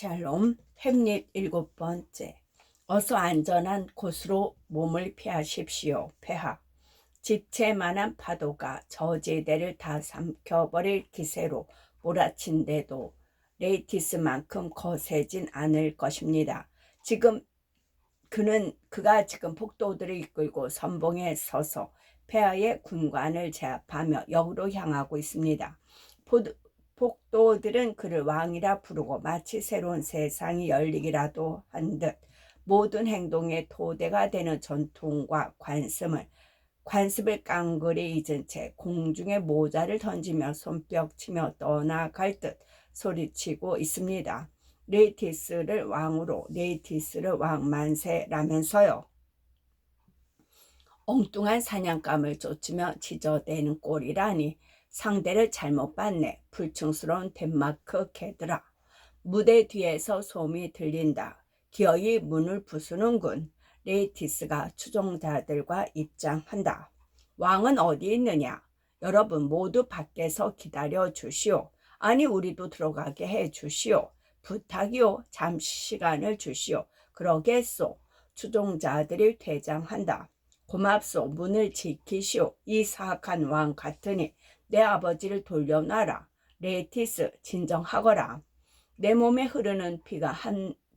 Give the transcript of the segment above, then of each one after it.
샬롬 햄릿 7번째. 어서 안전한 곳으로 몸을 피하십시오. 폐하. 집채만한 파도가 저지대를 다 삼켜버릴 기세로 몰아친데도 레이티스만큼 거세진 않을 것입니다. 그가 지금 폭도들을 이끌고 선봉에 서서 폐하의 군관을 제압하며 역으로 향하고 있습니다. 폭도들은 그를 왕이라 부르고 마치 새로운 세상이 열리기라도 한 듯 모든 행동의 토대가 되는 전통과 관습을 깡그리 잊은 채 공중에 모자를 던지며 손뼉치며 떠나갈 듯 소리치고 있습니다. 레이티스를 왕 만세라면서요. 엉뚱한 사냥감을 쫓으며 지저대는 꼴이라니 상대를 잘못 봤네. 불충스러운 덴마크 개들아. 무대 뒤에서 소음이 들린다. 기어이 문을 부수는군. 레이티스가 추종자들과 입장한다. 왕은 어디 있느냐? 여러분 모두 밖에서 기다려 주시오. 아니 우리도 들어가게 해 주시오. 부탁이오. 잠시 시간을 주시오. 그러겠소. 추종자들이 퇴장한다. 고맙소. 문을 지키시오. 이 사악한 왕 같으니 내 아버지를 돌려놔라. 레이티스 진정하거라. 내 몸에 흐르는 피가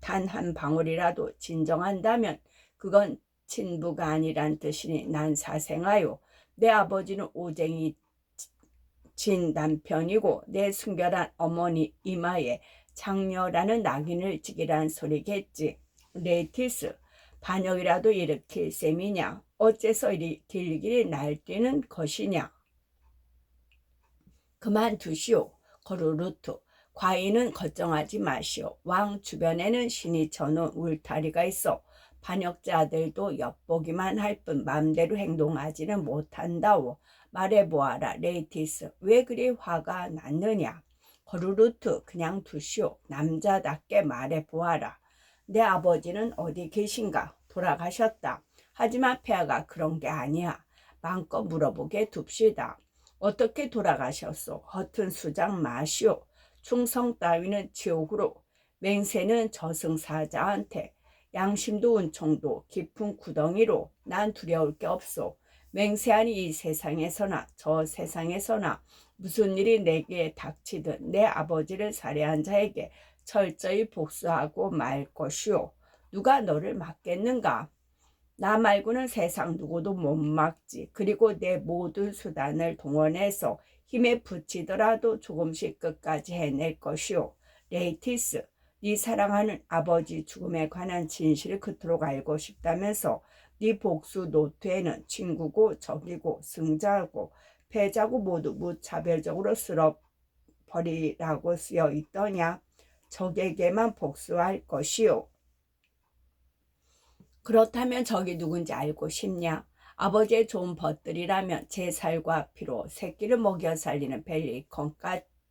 단 한 방울이라도 진정한다면 그건 친부가 아니란 뜻이니 난 사생하요. 내 아버지는 오쟁이 진 남편이고 내 순결한 어머니 이마에 장녀라는 낙인을 찍이란 소리겠지. 레이티스, 반역이라도 일으킬 셈이냐? 어째서 이리 길길이 날뛰는 것이냐? 그만두시오. 거루루트. 과인은 걱정하지 마시오. 왕 주변에는 신이 쳐놓은 울타리가 있어 반역자들도 엿보기만 할 뿐 맘대로 행동하지는 못한다오. 말해보아라. 레이티스, 왜 그리 화가 났느냐? 거루루트, 그냥 두시오. 남자답게 말해보아라. 내 아버지는 어디 계신가? 돌아가셨다. 하지만 폐하가 그런 게 아니야. 마음껏 물어보게 둡시다. 어떻게 돌아가셨소? 허튼 수작 마시오. 충성 따위는 지옥으로, 맹세는 저승사자한테, 양심도 은총도 깊은 구덩이로. 난 두려울 게 없소. 맹세하니 이 세상에서나 저 세상에서나 무슨 일이 내게 닥치든 내 아버지를 살해한 자에게 철저히 복수하고 말 것이오. 누가 너를 막겠는가? 나 말고는 세상 누구도 못 막지. 그리고 내 모든 수단을 동원해서 힘에 부치더라도 조금씩 끝까지 해낼 것이오. 레이티스, 네 사랑하는 아버지 죽음에 관한 진실을 그토록 알고 싶다면서 네 복수 노트에는 친구고 적이고 승자고 패자고 모두 무차별적으로 쓸어버리라고 쓰여 있더냐? 적에게만 복수할 것이오. 그렇다면 적이 누군지 알고 싶냐? 아버지의 좋은 벗들이라면 제 살과 피로 새끼를 먹여 살리는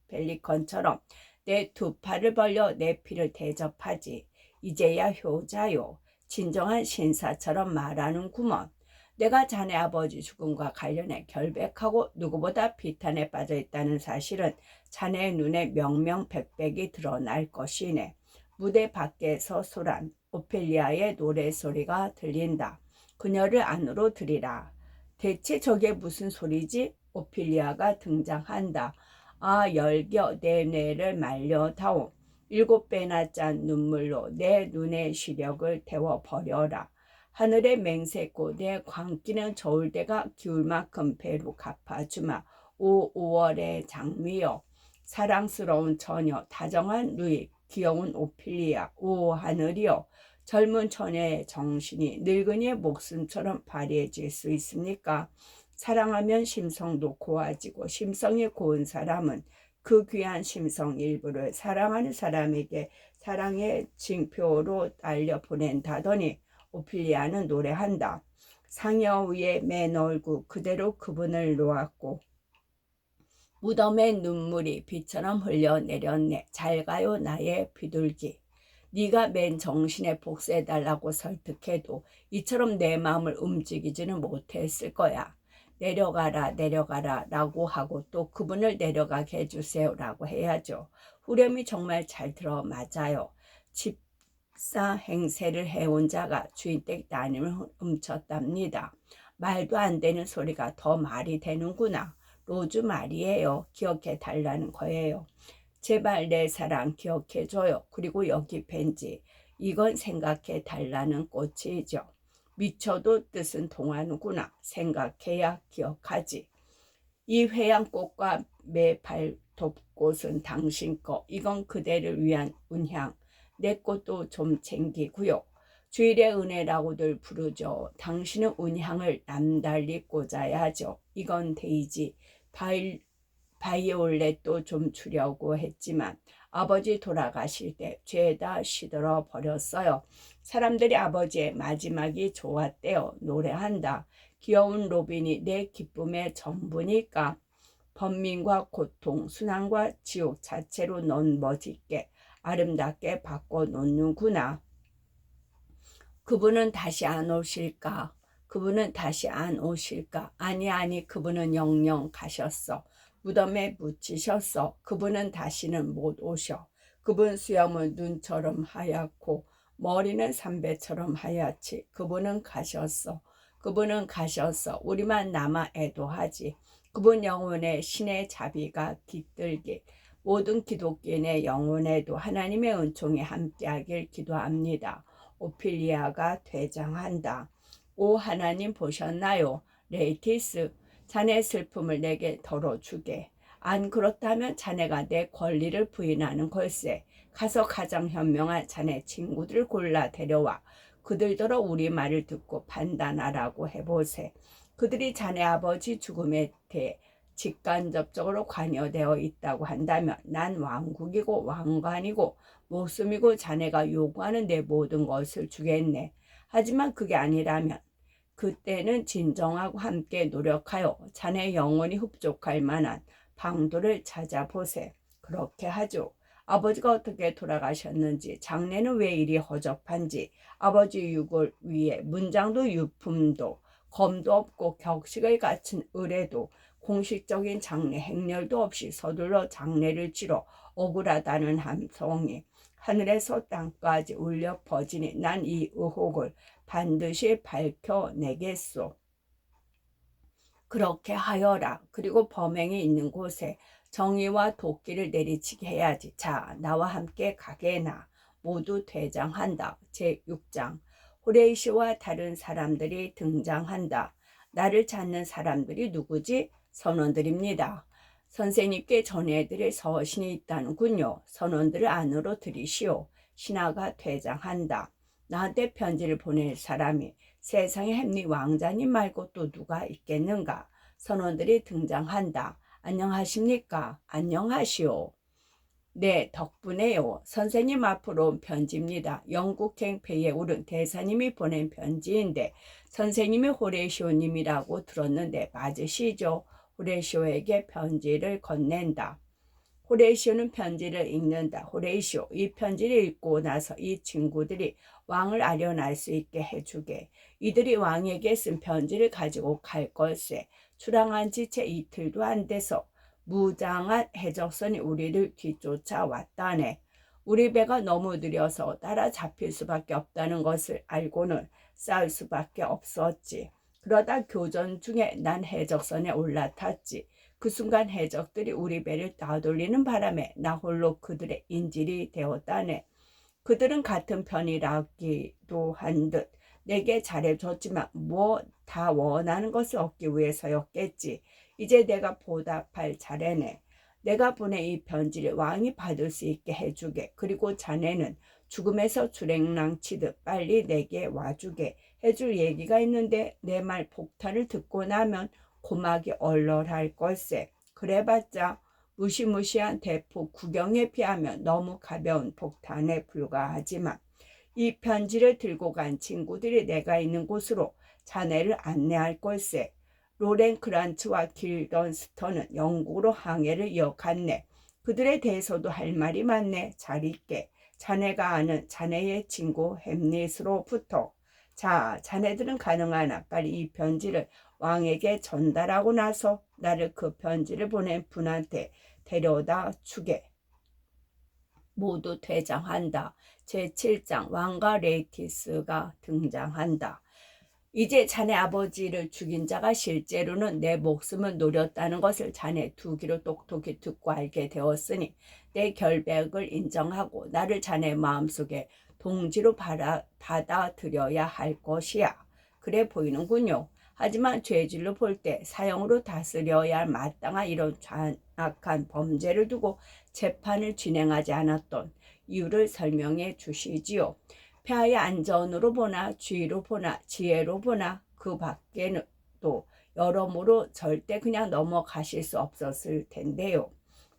벨리컨처럼 내 두 팔을 벌려 내 피를 대접하지. 이제야 효자요. 진정한 신사처럼 말하는구먼. 내가 자네 아버지 죽음과 관련해 결백하고 누구보다 비탄에 빠져 있다는 사실은 자네의 눈에 명명백백이 드러날 것이네. 무대 밖에서 소란 오펠리아의 노래소리가 들린다. 그녀를 안으로 들이라. 대체 저게 무슨 소리지? 오펠리아가 등장한다. 아, 열겨 내 뇌를 말려다오. 7배나 짠 눈물로 내 눈의 시력을 태워버려라. 하늘의 맹세코 내 광기는 저울대가 기울 만큼 배로 갚아주마. 오 5월의 장미여. 사랑스러운 처녀, 다정한 루이, 귀여운 오피리아. 오 하늘이여. 젊은 처녀의 정신이 늙은이의 목숨처럼 발휘해질 수 있습니까? 사랑하면 심성도 고와지고 심성이 고운 사람은 그 귀한 심성 일부를 사랑하는 사람에게 사랑의 징표로 날려보낸다더니 오피리아는 노래한다. 상여 위에 맨 얼굴 그대로 그분을 놓았고 무덤에 눈물이 비처럼 흘려내렸네. 잘 가요 나의 비둘기. 네가 맨 정신에 복수해달라고 설득해도 이처럼 내 마음을 움직이지는 못했을 거야. 내려가라 내려가라 라고 하고 또 그분을 내려가게 해주세요 라고 해야죠. 후렴이 정말 잘 들어맞아요. 집사 행세를 해온 자가 주인 댁 따님을 훔쳤답니다. 말도 안 되는 소리가 더 말이 되는구나. 로즈 말이에요. 기억해 달라는 거예요. 제발 내 사랑 기억해줘요. 그리고 여기 벤지. 이건 생각해 달라는 꽃이죠. 미쳐도 뜻은 통하는구나. 생각해야 기억하지. 이 회양꽃과 매 발톱꽃은 당신 거. 이건 그대를 위한 운향. 내 꽃도 좀 챙기고요. 주일의 은혜라고들 부르죠. 당신은 운향을 남달리 꽂아야죠. 이건 데이지. 바이올렛도 좀 주려고 했지만 아버지 돌아가실 때 죄다 시들어 버렸어요. 사람들이 아버지의 마지막이 좋았대요. 노래한다. 귀여운 로빈이 내 기쁨의 전부니까. 번민과 고통, 순환과 지옥 자체로 넌 멋있게 아름답게 바꿔놓는구나. 그분은 다시 안 오실까? 그분은 다시 안 오실까? 아니 그분은 영영 가셨어. 무덤에 묻히셨어. 그분은 다시는 못 오셔. 그분 수염은 눈처럼 하얗고 머리는 삼배처럼 하얗지. 그분은 가셨어. 그분은 가셨어. 우리만 남아 애도하지. 그분 영혼의 신의 자비가 깃들게 모든 기독교인의 영혼에도 하나님의 은총이 함께하길 기도합니다. 오피리아가 퇴장한다. 오 하나님 보셨나요? 레이티스, 자네 슬픔을 내게 덜어주게. 안 그렇다면 자네가 내 권리를 부인하는 걸세. 가서 가장 현명한 자네 친구들을 골라 데려와 그들더러 우리 말을 듣고 판단하라고 해보세. 그들이 자네 아버지 죽음에 대해 직간접적으로 관여되어 있다고 한다면 난 왕국이고 왕관이고 목숨이고 자네가 요구하는 내 모든 것을 주겠네. 하지만 그게 아니라면 그때는 진정하고 함께 노력하여 자네 영혼이 흡족할 만한 방도를 찾아보세. 그렇게 하죠. 아버지가 어떻게 돌아가셨는지, 장례는 왜 이리 허접한지, 아버지 유골 위에 문장도 유품도 검도 없고 격식을 갖춘 의례도 공식적인 장례 행렬도 없이 서둘러 장례를 치러 억울하다는 함성이 하늘에서 땅까지 울려 퍼지니 난 이 의혹을 반드시 밝혀내겠소. 그렇게 하여라. 그리고 범행이 있는 곳에 정의와 도끼를 내리치게 해야지. 자, 나와 함께 가게나. 모두 퇴장한다. 제6장 호레이시와 다른 사람들이 등장한다. 나를 찾는 사람들이 누구지? 선원들입니다. 선생님께 전해드릴 서신이 있다는군요. 선원들을 안으로 들이시오. 신하가 퇴장한다. 나한테 편지를 보낼 사람이 세상에 햄리 왕자님 말고 또 누가 있겠는가? 선원들이 등장한다. 안녕하십니까? 안녕하시오. 네, 덕분에요. 선생님 앞으로 온 편지입니다. 영국행 배에 오른 대사님이 보낸 편지인데 선생님이 호레시오님이라고 들었는데 맞으시죠? 호레시오에게 편지를 건넨다. 호레시오는 편지를 읽는다. 호레시오, 이 편지를 읽고 나서 이 친구들이 왕을 아련할 수 있게 해주게. 이들이 왕에게 쓴 편지를 가지고 갈 걸세. 출항한 지 채 이틀도 안 돼서 무장한 해적선이 우리를 뒤쫓아왔다네. 우리 배가 너무 느려서 따라잡힐 수밖에 없다는 것을 알고는 싸울 수밖에 없었지. 그러다 교전 중에 난 해적선에 올라탔지. 그 순간 해적들이 우리 배를 따돌리는 바람에 나 홀로 그들의 인질이 되었다네. 그들은 같은 편이라기도 한 듯 내게 잘해줬지만 뭐 다 원하는 것을 얻기 위해서였겠지. 이제 내가 보답할 차례네. 내가 보낸 이 편지를 왕이 받을 수 있게 해주게. 그리고 자네는 죽음에서 주랭랑치듯 빨리 내게 와주게 해줄 얘기가 있는데 내 말 폭탄을 듣고 나면 고막이 얼얼할 걸세. 그래봤자 무시무시한 대포 구경에 비하면 너무 가벼운 폭탄에 불과하지만 이 편지를 들고 간 친구들이 내가 있는 곳으로 자네를 안내할 걸세. 로렌 크란츠와 길던스턴은 영국으로 항해를 이어갔네. 그들에 대해서도 할 말이 많네. 잘 있게. 자네가 아는 자네의 친구 햄릿으로부터. 자, 자네들은 가능하나 빨리 이 편지를 왕에게 전달하고 나서 나를 그 편지를 보낸 분한테 데려다 주게. 모두 퇴장한다. 제7장 왕과 레이티스가 등장한다. 이제 자네 아버지를 죽인 자가 실제로는 내 목숨을 노렸다는 것을 자네 두 귀로 똑똑히 듣고 알게 되었으니 내 결백을 인정하고 나를 자네 마음속에 동지로 받아들여야 할 것이야. 그래 보이는군요. 하지만 죄질로 볼 때 사형으로 다스려야 할 마땅한 이런 잔악한 범죄를 두고 재판을 진행하지 않았던 이유를 설명해 주시지요. 폐하의 안전으로 보나 주의로 보나 지혜로 보나 그 밖에는 또 여러모로 절대 그냥 넘어가실 수 없었을 텐데요.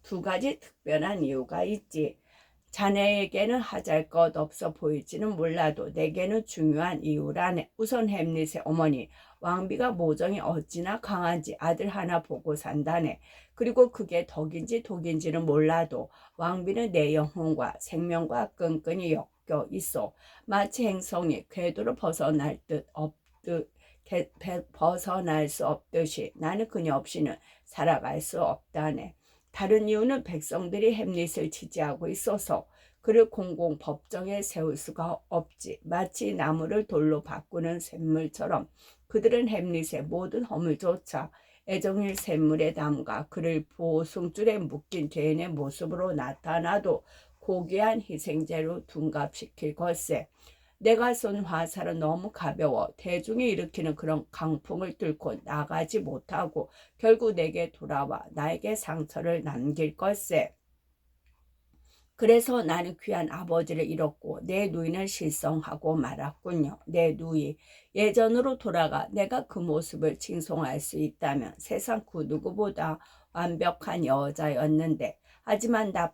두 가지 특별한 이유가 있지. 자네에게는 하잘 것 없어 보일지는 몰라도 내게는 중요한 이유라네. 우선 햄릿의 어머니 왕비가 모정이 어찌나 강한지 아들 하나 보고 산다네. 그리고 그게 덕인지 독인지는 몰라도 왕비는 내 영혼과 생명과 끈끈이 엮여 있어. 마치 행성이 궤도를 벗어날 수 없듯이 나는 그녀 없이는 살아갈 수 없다네. 다른 이유는 백성들이 햄릿을 지지하고 있어서 그를 공공 법정에 세울 수가 없지. 마치 나무를 돌로 바꾸는 샘물처럼 그들은 햄릿의 모든 허물조차 애정일 샘물에 담가 그를 보승줄에 묶인 죄인의 모습으로 나타나도 고귀한 희생제로 둔갑시킬 것세. 내가 쏜 화살은 너무 가벼워 대중이 일으키는 그런 강풍을 뚫고 나가지 못하고 결국 내게 돌아와 나에게 상처를 남길 걸세. 그래서 나는 귀한 아버지를 잃었고 내 누이는 실성하고 말았군요. 내 누이. 예전으로 돌아가 내가 그 모습을 칭송할 수 있다면 세상 그 누구보다 완벽한 여자였는데 하지만 난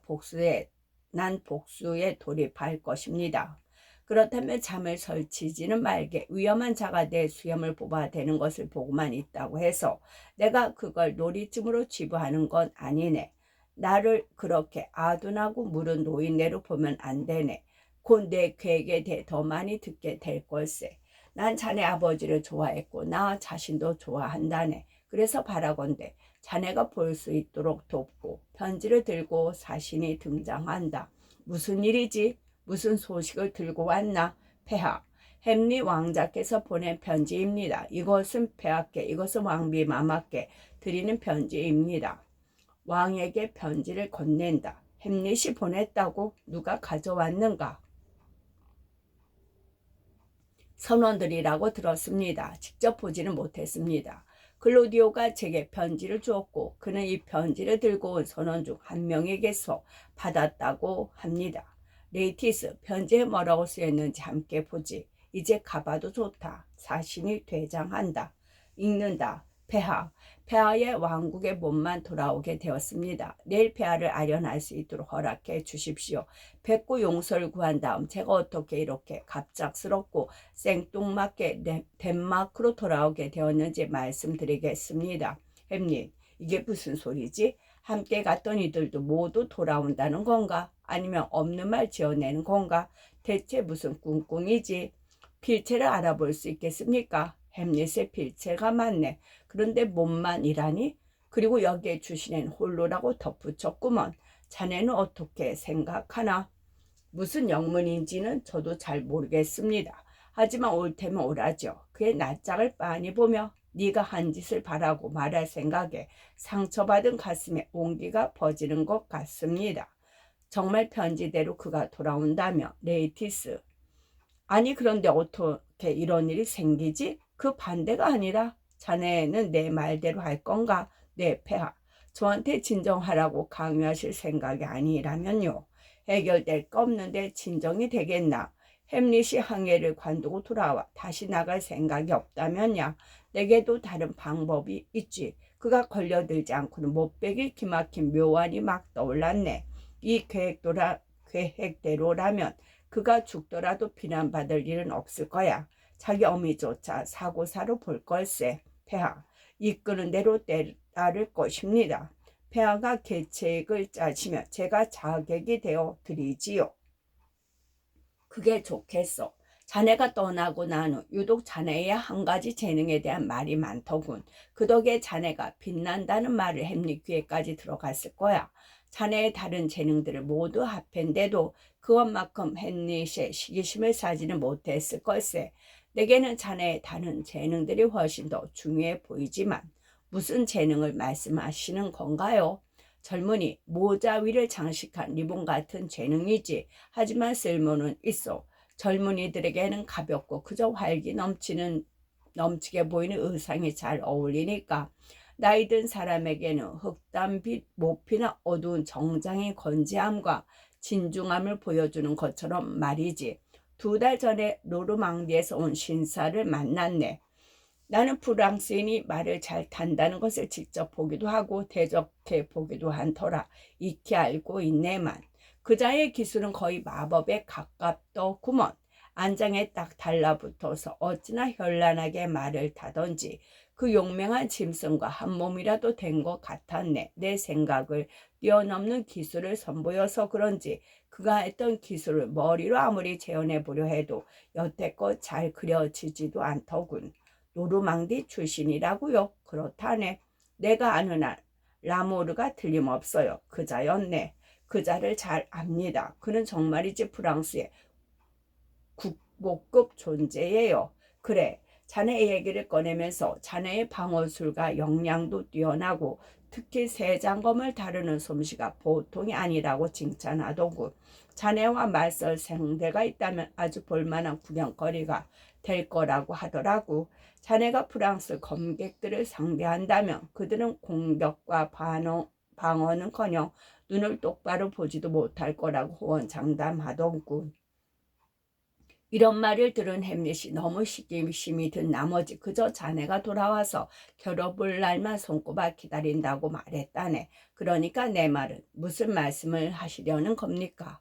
복수에 돌입할 것입니다. 그렇다면 잠을 설치지는 말게 위험한 자가 내 수염을 뽑아대는 것을 보고만 있다고 해서 내가 그걸 놀이쯤으로 치부하는 건 아니네. 나를 그렇게 아둔하고 무른 노인네로 보면 안 되네. 곧 내 계획에 대해 더 많이 듣게 될 걸세. 난 자네 아버지를 좋아했고 나 자신도 좋아한다네. 그래서 바라건대 자네가 볼 수 있도록 돕고 편지를 들고 사신이 등장한다. 무슨 일이지? 무슨 소식을 들고 왔나? 폐하, 햄릿 왕자께서 보낸 편지입니다. 이것은 폐하께, 이것은 왕비 마마께 드리는 편지입니다. 왕에게 편지를 건넨다. 햄릿이 보냈다고? 누가 가져왔는가? 선원들이라고 들었습니다. 직접 보지는 못했습니다. 클로디오가 제게 편지를 주었고 그는 이 편지를 들고 온 선원 중 한 명에게서 받았다고 합니다. 레이티스, 편지에 뭐라고 쓰였는지 함께 보지. 이제 가봐도 좋다. 사신이 퇴장한다. 읽는다. 폐하의 왕국의 몸만 돌아오게 되었습니다. 내일 폐하를 아련할 수 있도록 허락해 주십시오. 뵙고 용서를 구한 다음 제가 어떻게 이렇게 갑작스럽고 생뚱맞게 덴마크로 돌아오게 되었는지 말씀드리겠습니다. 햄릿, 이게 무슨 소리지? 함께 갔던 이들도 모두 돌아온다는 건가? 아니면 없는 말 지어내는 건가? 대체 무슨 꿍꿍이지? 필체를 알아볼 수 있겠습니까? 햄릿의 필체가 맞네. 그런데 몸만이라니? 그리고 여기에 주신엔 홀로라고 덧붙였구먼. 자네는 어떻게 생각하나? 무슨 영문인지는 저도 잘 모르겠습니다. 하지만 올 테면 오라죠. 그의 낯짝을 빤히 보며 네가 한 짓을 바라고 말할 생각에 상처받은 가슴에 온기가 퍼지는 것 같습니다. 정말 편지대로 그가 돌아온다며 레이티스. 아니 그런데 어떻게 이런 일이 생기지? 그 반대가 아니라 자네는 내 말대로 할 건가? 네, 폐하. 저한테 진정하라고 강요하실 생각이 아니라면요. 해결될 거 없는데 진정이 되겠나? 햄릿이 항해를 관두고 돌아와 다시 나갈 생각이 없다면야 내게도 다른 방법이 있지. 그가 걸려들지 않고는 못 베길 기막힌 묘안이 막 떠올랐네. 이 계획대로라면 그가 죽더라도 비난받을 일은 없을 거야. 자기 어미조차 사고사로 볼 걸세. 폐하, 이끄는 대로 따를 것입니다. 폐하가 계책을 짜시면 제가 자객이 되어 드리지요. 그게 좋겠어. 자네가 떠나고 난 후 유독 자네의 한 가지 재능에 대한 말이 많더군. 그 덕에 자네가 빛난다는 말을 햄릿 귀에까지 들어갔을 거야. 자네의 다른 재능들을 모두 합했는데도 그것만큼 햄릿의 시기심을 사지는 못했을 걸세. 내게는 자네의 다른 재능들이 훨씬 더 중요해 보이지만 무슨 재능을 말씀하시는 건가요? 젊은이, 모자 위를 장식한 리본 같은 재능이지. 하지만 쓸모는 있어. 젊은이들에게는 가볍고 그저 활기 넘치게 보이는 의상이 잘 어울리니까. 나이 든 사람에게는 흑담빛 모피나 어두운 정장의 건재함과 진중함을 보여주는 것처럼 말이지. 2달 전에 노르망디에서 온 신사를 만났네. 나는 프랑스인이 말을 잘 탄다는 것을 직접 보기도 하고 대적해 보기도 한 터라 익히 알고 있네만 그자의 기술은 거의 마법에 가깝더구먼. 안장에 딱 달라붙어서 어찌나 현란하게 말을 타던지 그 용맹한 짐승과 한 몸이라도 된 것 같았네. 내 생각을 뛰어넘는 기술을 선보여서 그런지 그가 했던 기술을 머리로 아무리 재현해 보려 해도 여태껏 잘 그려지지도 않더군. 노르망디 출신이라고요? 그렇다네. 내가 아는 한 라모르가 틀림없어요. 그자였네. 그자를 잘 압니다. 그는 정말이지 프랑스의 국보급 존재예요. 그래, 자네의 얘기를 꺼내면서 자네의 방어술과 역량도 뛰어나고 특히 세장검을 다루는 솜씨가 보통이 아니라고 칭찬하더군. 자네와 맞설 상대가 있다면 아주 볼만한 구경거리가 될 거라고 하더라고. 자네가 프랑스 검객들을 상대한다면 그들은 공격과 방어는커녕 눈을 똑바로 보지도 못할 거라고 호언장담하더군. 이런 말을 들은 햄릿이 너무 시기심이 든 나머지 그저 자네가 돌아와서 겨뤄볼 날만 손꼽아 기다린다고 말했다네. 그러니까 내 말은 무슨 말씀을 하시려는 겁니까?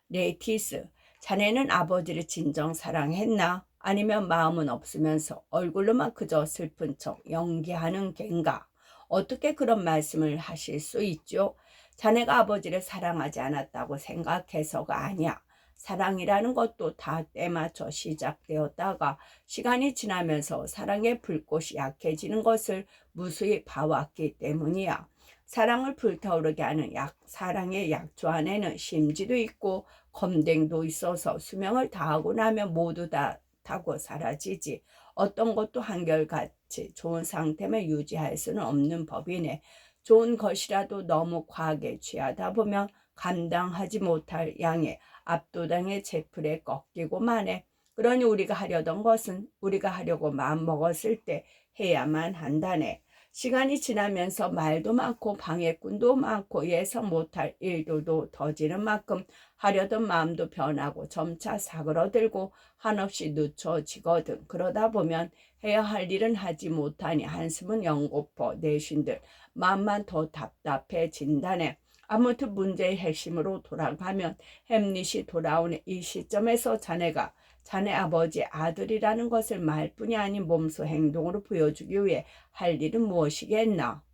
레이티스, 자네는 아버지를 진정 사랑했나? 아니면 마음은 없으면서 얼굴로만 그저 슬픈 척 연기하는 겐가? 어떻게 그런 말씀을 하실 수 있죠? 자네가 아버지를 사랑하지 않았다고 생각해서가 아니야. 사랑이라는 것도 다 때맞춰 시작되었다가 시간이 지나면서 사랑의 불꽃이 약해지는 것을 무수히 봐왔기 때문이야. 사랑을 불타오르게 하는 사랑의 약초 안에는 심지도 있고 검댕도 있어서 수명을 다하고 나면 모두 다 타고 사라지지. 어떤 것도 한결같이 좋은 상태만 유지할 수는 없는 법이네. 좋은 것이라도 너무 과하게 취하다 보면 감당하지 못할 양의 압도당의 제풀에 꺾이고만 해. 그러니 우리가 하려던 것은 우리가 하려고 마음먹었을 때 해야만 한다네. 시간이 지나면서 말도 많고 방해꾼도 많고 예상 못할 일들도 더지는 만큼 하려던 마음도 변하고 점차 사그러들고 한없이 늦춰지거든. 그러다 보면 해야 할 일은 하지 못하니 한숨은 연고퍼 내쉰들 마음만 더 답답해진다네. 아무튼 문제의 핵심으로 돌아가면 햄릿이 돌아오는 이 시점에서 자네가 자네 아버지의 아들이라는 것을 말뿐이 아닌 몸소 행동으로 보여주기 위해 할 일은 무엇이겠나?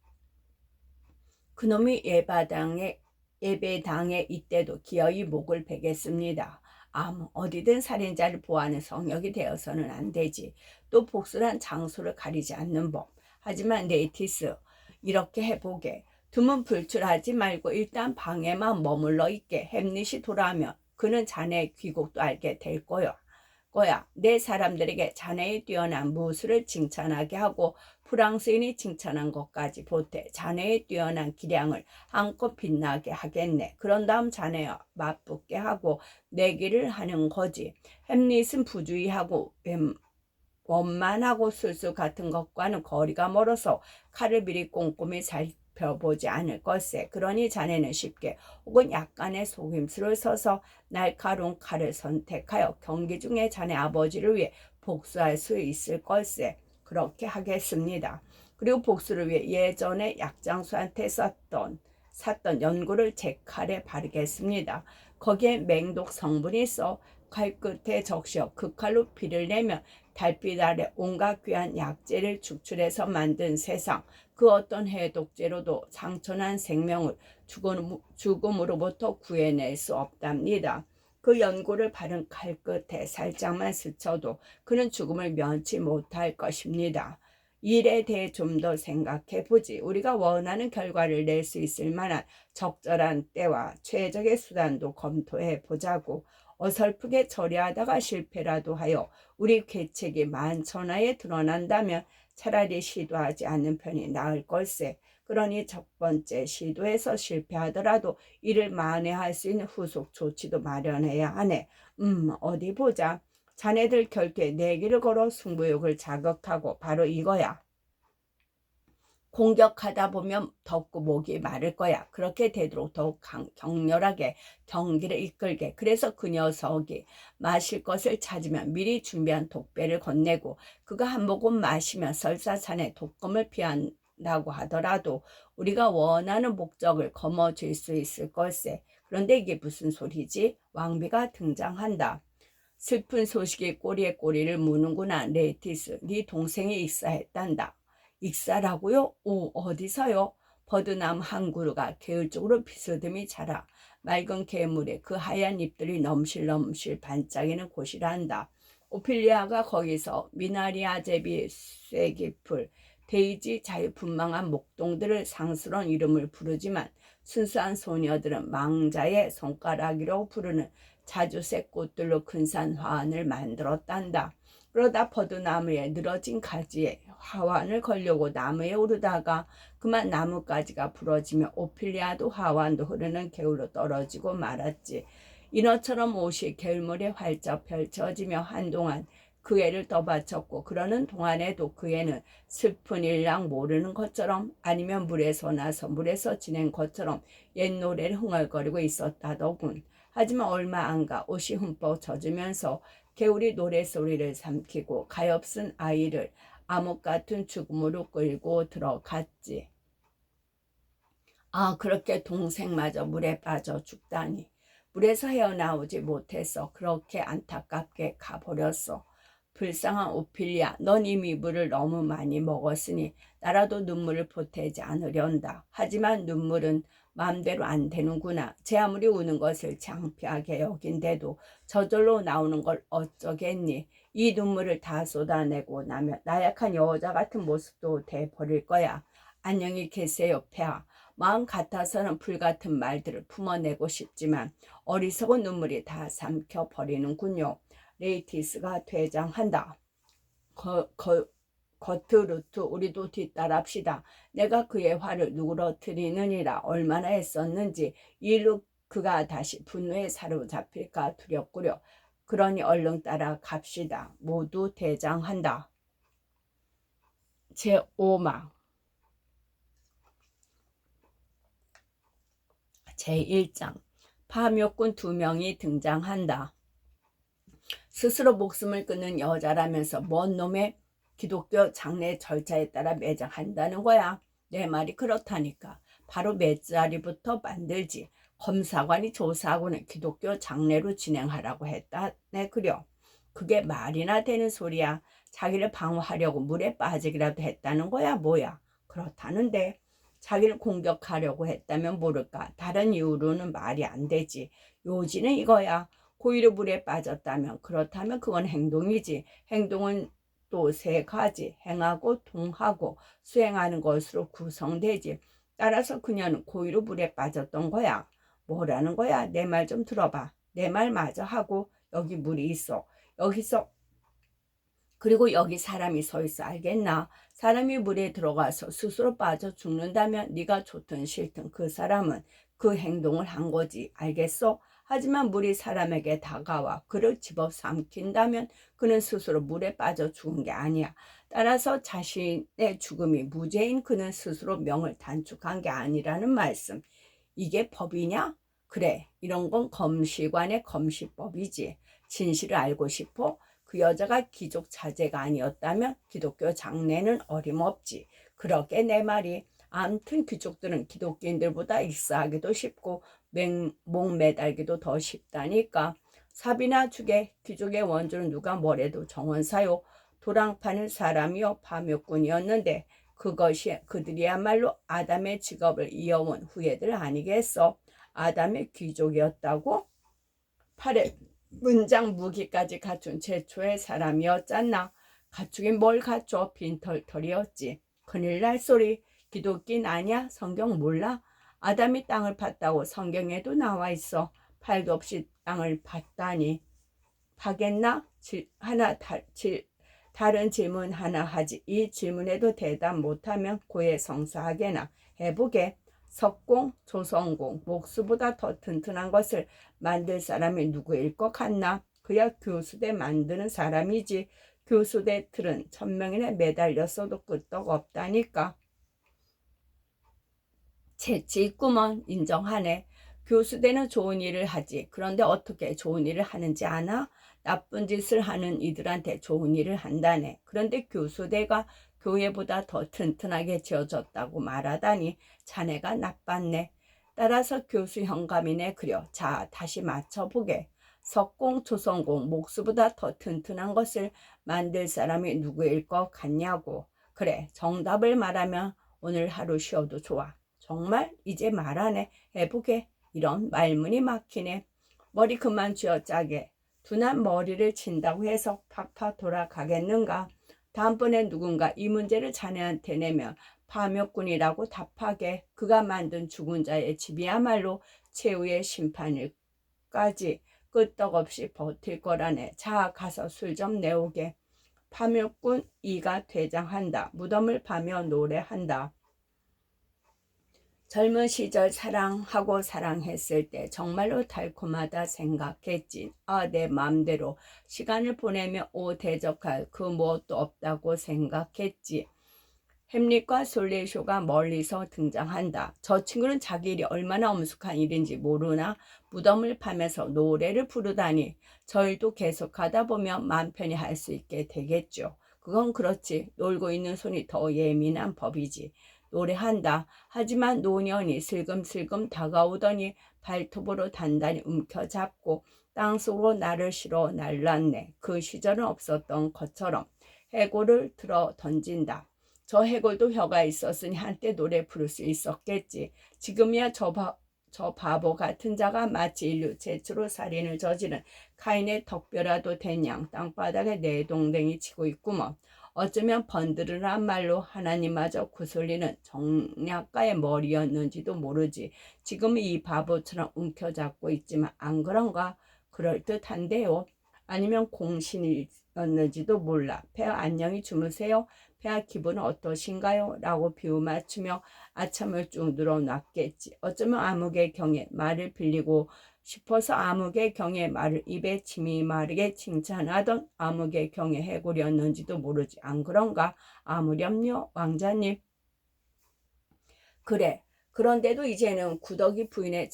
그놈이 예배당에 이때도 기어이 목을 베겠습니다. 어디든 살인자를 보호하는 성역이 되어서는 안 되지. 또 복수란 장소를 가리지 않는 법. 하지만 네이티스, 이렇게 해보게. 두문 불출하지 말고 일단 방에만 머물러 있게. 햄릿이 돌아오면 그는 자네의 귀국도 알게 될 거야. 내 사람들에게 자네의 뛰어난 무술을 칭찬하게 하고 프랑스인이 칭찬한 것까지 보태 자네의 뛰어난 기량을 한껏 빛나게 하겠네. 그런 다음 자네와 맞붙게 하고 내기를 하는 거지. 햄릿은 부주의하고 원만하고 술수 같은 것과는 거리가 멀어서 칼을 미리 꼼꼼히 살펴보지 않을 것세. 그러니 자네는 쉽게 혹은 약간의 속임수를 써서 날카로운 칼을 선택하여 경기 중에 자네 아버지를 위해 복수할 수 있을 걸세. 그렇게 하겠습니다. 그리고 복수를 위해 예전에 약장수한테 샀던 연고를 제 칼에 바르겠습니다. 거기에 맹독 성분이 있어 칼 끝에 적셔 그 칼로 피를 내면 달빛 아래 온갖 귀한 약재를 축출해서 만든 세상 그 어떤 해독제로도 상처난 생명을 죽음으로부터 구해낼 수 없답니다. 그 연고를 바른 칼 끝에 살짝만 스쳐도 그는 죽음을 면치 못할 것입니다. 일에 대해 좀 더 생각해 보지. 우리가 원하는 결과를 낼 수 있을 만한 적절한 때와 최적의 수단도 검토해 보자고. 어설프게 처리하다가 실패라도 하여 우리 괴책이 만천하에 드러난다면 차라리 시도하지 않는 편이 나을 걸세. 그러니 첫 번째 시도에서 실패하더라도 이를 만회할 수 있는 후속 조치도 마련해야 하네. 어디 보자. 자네들 결투에 내기를 걸어 승부욕을 자극하고 바로 이거야. 공격하다 보면 덥고 목이 마를 거야. 그렇게 되도록 더욱 격렬하게 경기를 이끌게. 그래서 그 녀석이 마실 것을 찾으면 미리 준비한 독배를 건네고 그가 한 모금 마시면 설사산에 독검을 피한다고 하더라도 우리가 원하는 목적을 거머쥘 수 있을 걸세. 그런데 이게 무슨 소리지? 왕비가 등장한다. 슬픈 소식이 꼬리에 꼬리를 무는구나. 레이티스, 네 동생이 익사했단다. 익사라고요? 오, 어디서요? 버드나무 한 그루가 개울 쪽으로 비스듬히 자라 맑은 개물에 그 하얀 잎들이 넘실넘실 반짝이는 곳이란다. 오피리아가 거기서 미나리아 제비 쇠기풀 데이지 자유분방한 목동들을 상스러운 이름을 부르지만 순수한 소녀들은 망자의 손가락이라고 부르는 자주색 꽃들로 근사한 화환을 만들었단다. 그러다 버드나무에 늘어진 가지에 화환을 걸려고 나무에 오르다가 그만 나뭇가지가 부러지며 오피리아도 화환도 흐르는 개울로 떨어지고 말았지. 인어처럼 옷이 개울물에 활짝 펼쳐지며 한동안 그 애를 떠받쳤고 그러는 동안에도 그 애는 슬픈 일랑 모르는 것처럼 아니면 물에서 나서 물에서 지낸 것처럼 옛 노래를 흥얼거리고 있었다더군. 하지만 얼마 안가 옷이 흠뻑 젖으면서 개울이 노래소리를 삼키고 가엾은 아이를 암흑 같은 죽음으로 끌고 들어갔지. 아, 그렇게 동생마저 물에 빠져 죽다니. 물에서 헤어나오지 못해서 그렇게 안타깝게 가버렸어. 불쌍한 오피리아, 넌 이미 물을 너무 많이 먹었으니 나라도 눈물을 보태지 않으련다. 하지만 눈물은 마음대로 안 되는구나. 제 아무리 우는 것을 창피하게 여긴데도 저절로 나오는 걸 어쩌겠니. 이 눈물을 다 쏟아내고 나면 나약한 여자 같은 모습도 돼버릴 거야. 안녕히 계세요, 폐하. 마음 같아서는 불같은 말들을 품어내고 싶지만 어리석은 눈물이 다 삼켜버리는군요. 레이티스가 퇴장한다. 거트루트, 우리도 뒤따랍시다. 내가 그의 화를 누그러뜨리느니라 얼마나 애썼는지. 이로 그가 다시 분노에 사로잡힐까 두렵구려. 그러니 얼른 따라갑시다. 모두 퇴장한다. 제5막 제1장 파묘꾼 2명이 등장한다. 스스로 목숨을 끊는 여자라면서 뭔 놈의 기독교 장례 절차에 따라 매장한다는 거야. 내 말이 그렇다니까. 바로 맷자리부터 만들지. 검사관이 조사하고는 기독교 장례로 진행하라고 했다네. 그려. 그게 말이나 되는 소리야. 자기를 방어하려고 물에 빠지기라도 했다는 거야 뭐야. 그렇다는데 자기를 공격하려고 했다면 모를까. 다른 이유로는 말이 안 되지. 요지는 이거야. 고의로 물에 빠졌다면 그렇다면 그건 행동이지. 행동은 또 세 가지, 행하고 동하고 수행하는 것으로 구성되지. 따라서 그녀는 고의로 물에 빠졌던 거야. 뭐라는 거야? 내 말 좀 들어봐. 내 말 마저 하고 여기 물이 있어. 여기서 그리고 여기 사람이 서 있어. 알겠나? 사람이 물에 들어가서 스스로 빠져 죽는다면 네가 좋든 싫든 그 사람은 그 행동을 한 거지. 알겠어? 하지만 물이 사람에게 다가와 그를 집어삼킨다면 그는 스스로 물에 빠져 죽은 게 아니야. 따라서 자신의 죽음이 무죄인 그는 스스로 명을 단축한 게 아니라는 말씀. 이게 법이냐? 그래, 이런 건 검시관의 검시법이지. 진실을 알고 싶어? 그 여자가 기족 자제가 아니었다면 기독교 장례는 어림없지. 그러게 내 말이. 암튼 귀족들은 기독교인들보다 익사하기도 쉽고 목 매달기도 더 쉽다니까. 삽이나 죽에 귀족의 원조는 누가 뭐래도 정원사요. 도랑파는 사람이요 파묘꾼이었는데 그것이 그들이야말로 아담의 직업을 이어온 후예들 아니겠어. 아담의 귀족이었다고? 팔에 문장 무기까지 갖춘 최초의 사람이었잖나. 갖추긴 뭘 갖춰 빈털털이었지. 큰일 날 소리. 기독긴 아냐? 성경 몰라? 아담이 땅을 팠다고 성경에도 나와 있어. 팔도 없이 땅을 팠다니. 파겠나? 다른 질문 하나 하지. 이 질문에도 대답 못하면 고해성사하게나. 해보게. 석공, 조성공, 목수보다 더 튼튼한 것을 만들 사람이 누구일 것 같나? 그야 교수대 만드는 사람이지. 교수대 틀은 1000명이나 매달렸어도 끄떡 없다니까. 재치 있구먼. 인정하네. 교수대는 좋은 일을 하지. 그런데 어떻게 좋은 일을 하는지 아나? 나쁜 짓을 하는 이들한테 좋은 일을 한다네. 그런데 교수대가 교회보다 더 튼튼하게 지어졌다고 말하다니 자네가 나빴네. 따라서 교수 현감이네 그려. 자, 다시 맞춰보게. 석공, 조성공, 목수보다 더 튼튼한 것을 만들 사람이 누구일 것 같냐고. 그래, 정답을 말하면 오늘 하루 쉬어도 좋아. 정말? 이제 말하네. 해보게. 이런 말문이 막히네. 머리 그만 쥐어짜게. 둔한 머리를 친다고 해서 팍팍 돌아가겠는가? 다음번에 누군가 이 문제를 자네한테 내면 파묘꾼이라고 답하게. 그가 만든 죽은 자의 집이야말로 최후의 심판일까지 끄떡없이 버틸 거라네. 자, 가서 술 좀 내오게. 파묘꾼 이가 퇴장한다. 무덤을 파며 노래한다. 젊은 시절 사랑하고 사랑했을 때 정말로 달콤하다 생각했지. 내 맘대로 시간을 보내며 대적할 그 무엇도 없다고 생각했지. 햄릿과 솔레쇼가 멀리서 등장한다. 저 친구는 자기 일이 얼마나 엄숙한 일인지 모르나 무덤을 파면서 노래를 부르다니. 저 일도 계속하다 보면 맘 편히 할 수 있게 되겠죠. 그건 그렇지. 놀고 있는 손이 더 예민한 법이지. 노래한다. 하지만 노년이 슬금슬금 다가오더니 발톱으로 단단히 움켜잡고 땅속으로 나를 실어 날랐네. 그 시절은 없었던 것처럼 해골을 들어 던진다. 저 해골도 혀가 있었으니 한때 노래 부를 수 있었겠지. 지금이야 저 바보 같은 자가 마치 인류 최초로 살인을 저지른 카인의 덕벼라도 된 양 땅바닥에 내동댕이 치고 있구먼. 어쩌면 번드르란 말로 하나님마저 구슬리는 정략가의 머리였는지도 모르지. 지금 이 바보처럼 움켜잡고 있지만 안 그런가? 그럴듯한데요. 아니면 공신이었는지도 몰라. 폐하 안녕히 주무세요. 폐하 기분은 어떠신가요? 라고 비유 맞추며 아참을 쭉 늘어놨겠지. 어쩌면 암흑의 경에 말을 빌리고 싶어서 암흑의 경에 말을 입에 침이 마르게 칭찬하던 암흑의 경에 해골이었는지도 모르지. 안 그런가? 아무렴요, 왕자님. 그래. 그런데도 이제는 구더기 부인의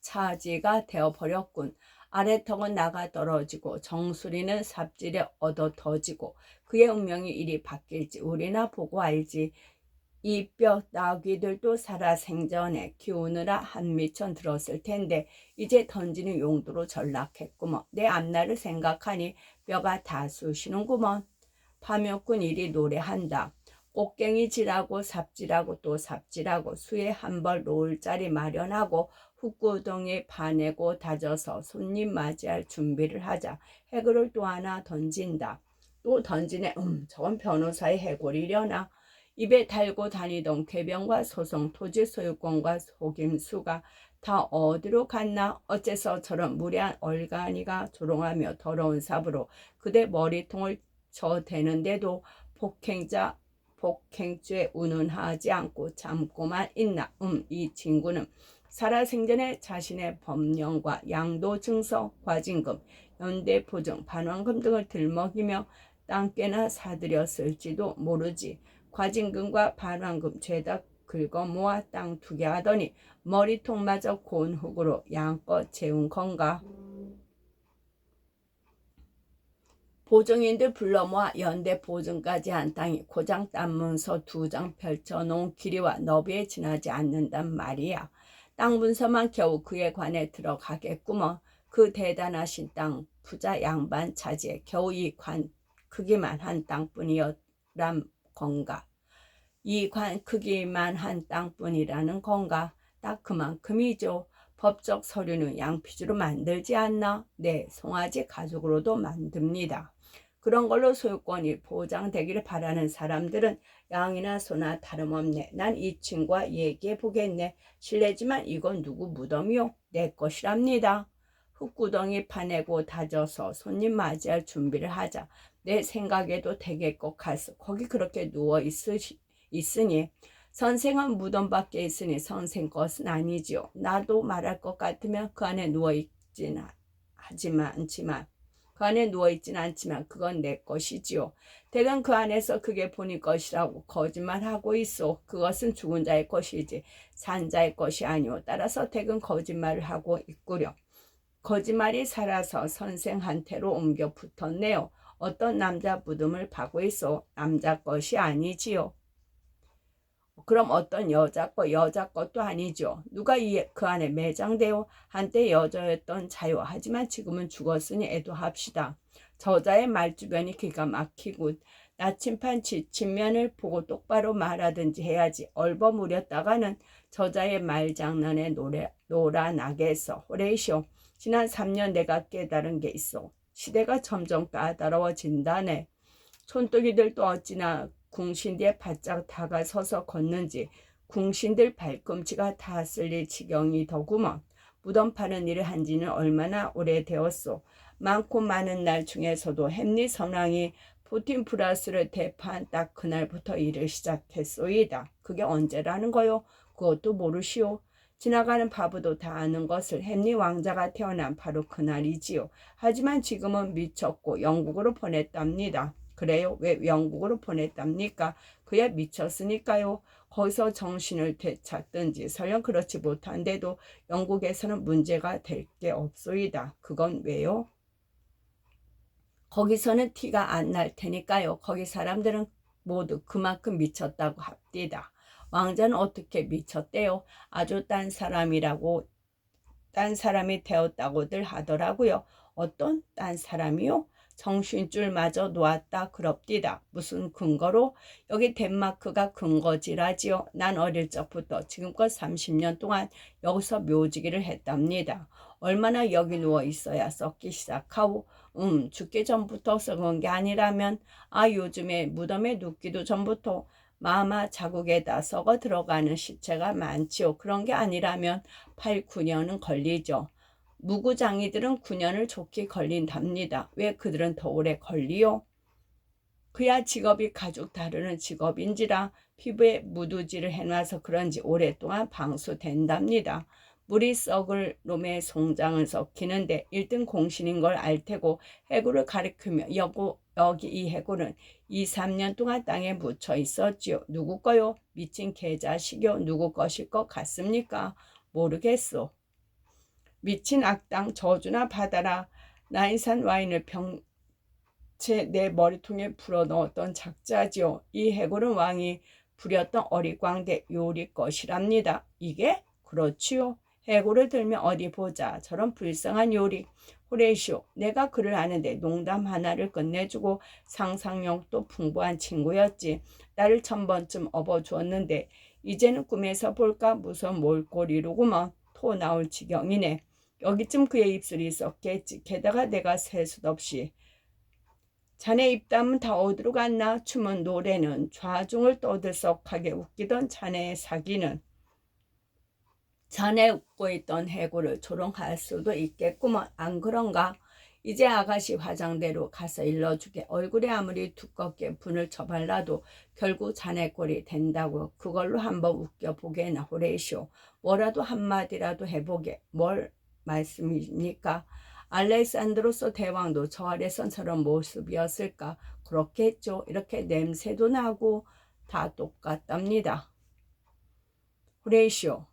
차지가 되어버렸군. 아래턱은 나가 떨어지고 정수리는 삽질에 얻어 터지고 그의 운명이 이리 바뀔지 우리나 보고 알지. 이 뼈 나귀들도 살아생전에 키우느라 한미천 들었을 텐데 이제 던지는 용도로 전락했구먼. 내 앞날을 생각하니 뼈가 다 쑤시는구먼. 파묘꾼 이리 노래한다. 꽃갱이질하고 삽질하고 또 삽질하고 수에 한 벌 놓을 자리 마련하고 흙구덩이에 파내고 다져서 손님 맞이할 준비를 하자. 해골을 또 하나 던진다. 또 던지네. 저건 변호사의 해골이려나. 입에 달고 다니던 궤변과 소송, 토지 소유권과 속임수가 다 어디로 갔나? 어째서 저런 무례한 얼간이가 조롱하며 더러운 삽으로 그대 머리통을 쳐대는데도 폭행죄 운운하지 않고 참고만 있나? 이 친구는 살아생전에 자신의 법령과 양도증서, 과징금, 연대보증, 반환금 등을 들먹이며 땅깨나 사들였을지도 모르지. 과징금과 반환금 죄다 긁어 모아 땅 투기하더니 머리통마저 고운 흙으로 양껏 채운 건가? 보증인들 불러 모아 연대 보증까지 한 땅이 고장 땅문서 2장 펼쳐놓은 길이와 너비에 지나지 않는단 말이야. 땅 문서만 겨우 그에 관해 들어가겠구먼. 그 대단하신 땅 부자 양반 차지에 겨우 이 관 크기만 한 땅뿐이었란 건가? 이 관 크기만 한 땅뿐이라는 건가? 딱 그만큼이죠. 법적 서류는 양피지로 만들지 않나? 네, 송아지 가죽으로도 만듭니다. 그런 걸로 소유권이 보장되기를 바라는 사람들은 양이나 소나 다름없네. 난 이 친구와 얘기해 보겠네. 실례지만 이건 누구 무덤이요? 내 것이랍니다. 흙구덩이 파내고 다져서 손님 맞이할 준비를 하자. 내 생각에도 되게 것 같소. 거기 그렇게 누워 있으니 선생은 무덤 밖에 있으니 선생 것은 아니지요. 나도 말할 것 같으면 그 안에 누워 있지는 않지만 그 안에 누워있지는 않지만 그건 내 것이지요. 대강 그 안에서 그게 본인 것이라고 거짓말하고 있어. 그것은 죽은 자의 것이지 산 자의 것이 아니오. 따라서 대강 거짓말을 하고 있구려. 거짓말이 살아서 선생한테로 옮겨 붙었네요. 어떤 남자 무덤을 파고 있어. 남자 것이 아니지요. 그럼 어떤 여자 것도 아니죠. 누가 그 안에 매장되어 한때 여자였던 자요. 하지만 지금은 죽었으니 애도합시다. 저자의 말주변이 기가 막히고 나침판 지친 면을 보고 똑바로 말하든지 해야지. 얼버무렸다가는 저자의 말장난에 놀아나겠어. 호레이시오, 지난 3년 내가 깨달은 게 있어. 시대가 점점 까다로워진다네. 촌뜨기들도 어찌나 궁신뒤에 바짝 다가서서 걷는지 궁신들 발꿈치가 다 쓸릴 지경이더구먼. 무덤 파는 일을 한 지는 얼마나 오래되었소. 많고 많은 날 중에서도 햄릿 선왕이 포틴프라스를 대파한 딱 그날부터 일을 시작했소이다. 그게 언제라는 거요? 그것도 모르시오. 지나가는 바보도 다 아는 것을 햄릿 왕자가 태어난 바로 그날이지요. 하지만 지금은 미쳤고 영국으로 보냈답니다. 그래요? 왜 영국으로 보냈답니까? 그야 미쳤으니까요. 거기서 정신을 되찾든지 설령 그렇지 못한데도 영국에서는 문제가 될 게 없소이다. 그건 왜요? 거기서는 티가 안 날 테니까요. 거기 사람들은 모두 그만큼 미쳤다고 합디다. 왕자는 어떻게 미쳤대요? 아주 딴 사람이 되었다고들 하더라고요. 어떤 딴 사람이요? 정신줄마저 놓았다 그럽디다. 무슨 근거로? 여기 덴마크가 근거지라지요. 난 어릴 적부터 지금껏 30년 동안 여기서 묘지기를 했답니다. 얼마나 여기 누워 있어야 썩기 시작하고 죽기 전부터 썩은 게 아니라면 요즘에 무덤에 눕기도 전부터 마마 자국에다 썩어 들어가는 시체가 많지요. 그런 게 아니라면 8, 9년은 걸리죠. 무구장이들은 9년을 좋게 걸린답니다. 왜 그들은 더 오래 걸리요? 그야 직업이 가죽 다루는 직업인지라 피부에 무두질을 해놔서 그런지 오랫동안 방수된답니다. 물이 썩을 놈의 송장을 썩히는데 1등 공신인 걸 알테고 해구를 가리키며 여기 이 해구는 2, 3년 동안 땅에 묻혀 있었지요. 누구 거요? 미친 개자식이요. 누구 것일 것 같습니까? 모르겠소. 미친 악당 저주나 받아라. 나인산 와인을 병채 내 머리통에 불어넣었던 작자지요. 이 해골은 왕이 부렸던 어리광대 요리 것이랍니다. 이게? 그렇지요. 해골을 들면 어디 보자. 저런 불쌍한 요리. 호레이시오, 내가 그를 아는데 농담 하나를 끝내주고 상상력도 풍부한 친구였지. 나를 1000번쯤 업어주었는데 이제는 꿈에서 볼까 무서운 몰골이로구먼. 토 나올 지경이네. 여기쯤 그의 입술이 있었겠지. 게다가 내가 셀 수 없이 자네 입담은 다 어디로 갔나? 춤은 노래는 좌중을 떠들썩하게 웃기던 자네의 사기는 자네 웃고 있던 해골을 조롱할 수도 있겠구먼. 안 그런가? 이제 아가씨 화장대로 가서 일러주게. 얼굴에 아무리 두껍게 분을 쳐발라도 결국 자네 꼴이 된다고. 그걸로 한번 웃겨보게나. 호레이시오, 뭐라도 한마디라도 해보게. 뭘 말씀입니까? 알렉산드로스 대왕도 저 아래선 저런 모습이었을까? 그렇겠죠. 이렇게 냄새도 나고 다 똑같답니다. 호레이시오,